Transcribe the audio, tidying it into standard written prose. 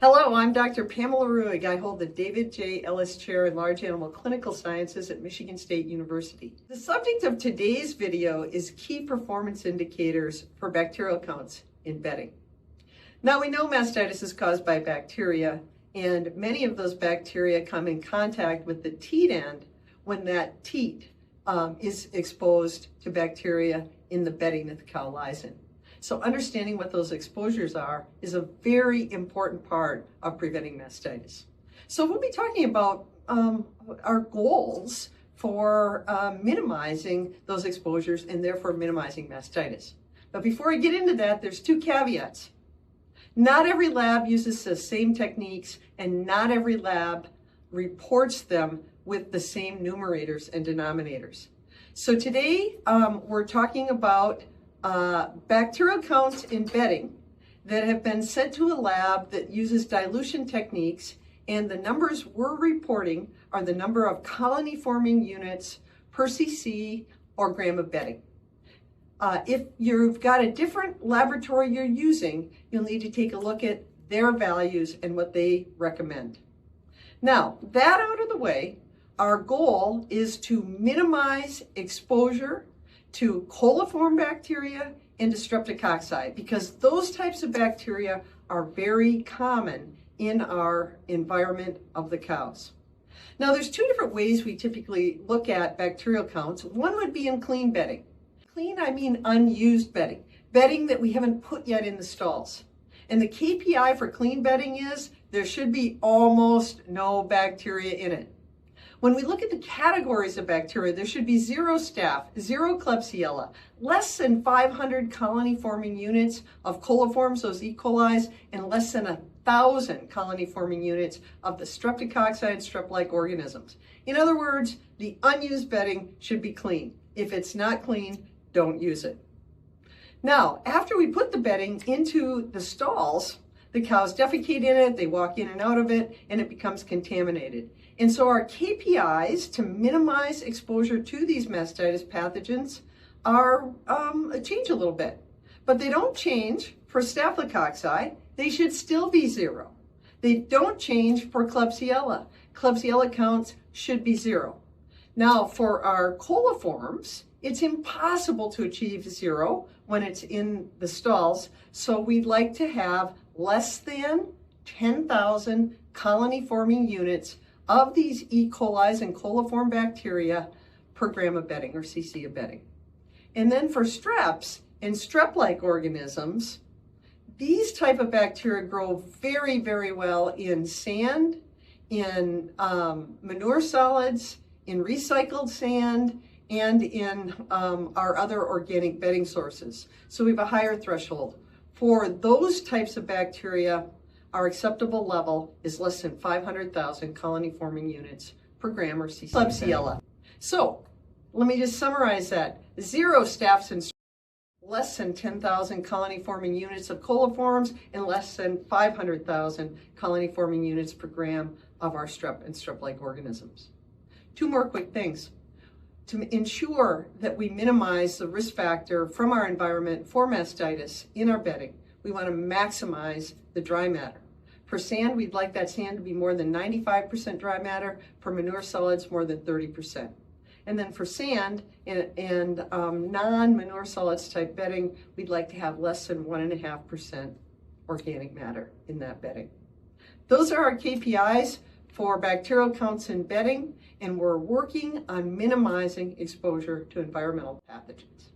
Hello, I'm Dr. Pamela Ruig. I hold the David J. Ellis Chair in Large Animal Clinical Sciences at Michigan State University. The subject of today's video is key performance indicators for bacterial counts in bedding. Now we know mastitis is caused by bacteria, and many of those bacteria come in contact with the teat end when that teat is exposed to bacteria in the bedding that the cow lies in. So understanding what those exposures are is a very important part of preventing mastitis. So we'll be talking about our goals for minimizing those exposures and therefore minimizing mastitis. But before I get into that, there's two caveats. Not every lab uses the same techniques, and not every lab reports them with the same numerators and denominators. So today we're talking about bacterial counts in bedding that have been sent to a lab that uses dilution techniques, and the numbers we're reporting are the number of colony forming units per cc or gram of bedding. If you've got a different laboratory you're using, you'll need to take a look at their values and what they recommend. Now, that out of the way, our goal is to minimize exposure to coliform bacteria and to streptococci, because those types of bacteria are very common in our environment of the cows. Now, there's two different ways we typically look at bacterial counts. One would be in clean bedding. Clean, I mean unused bedding, bedding that we haven't put yet in the stalls. And the KPI for clean bedding is there should be almost no bacteria in it. When we look at the categories of bacteria, there should be 0 staph, 0 klebsiella, less than 500 colony-forming units of coliforms, those E. coli's, and less than 1,000 colony-forming units of the streptococci and strep-like organisms. In other words, the unused bedding should be clean. If it's not clean, don't use it. Now, after we put the bedding into the stalls, the cows defecate in it, they walk in and out of it, and it becomes contaminated. And so our KPIs to minimize exposure to these mastitis pathogens are change a little bit. But they don't change for staphylococci. They should still be 0. They don't change for klebsiella. Klebsiella counts should be 0. Now, for our coliforms, it's impossible to achieve 0 when it's in the stalls, so we'd like to have less than 10,000 colony-forming units of these E. coli's and coliform bacteria per gram of bedding, or cc of bedding. And then for streps and strep-like organisms, these type of bacteria grow very, very well in sand, in manure solids, in recycled sand, and in our other organic bedding sources. So we have a higher threshold. For those types of bacteria, our acceptable level is less than 500,000 colony-forming units per gram, or cc. Klebsiella. So let me just summarize that. 0 staphs and less than 10,000 colony-forming units of coliforms, and less than 500,000 colony-forming units per gram of our strep and strep-like organisms. Two more quick things. To ensure that we minimize the risk factor from our environment for mastitis in our bedding, we want to maximize the dry matter. For sand, we'd like that sand to be more than 95% dry matter. For manure solids, more than 30%. And then for sand and non-manure solids type bedding, we'd like to have less than 1.5% organic matter in that bedding. Those are our KPIs for bacterial counts in bedding, and we're working on minimizing exposure to environmental pathogens.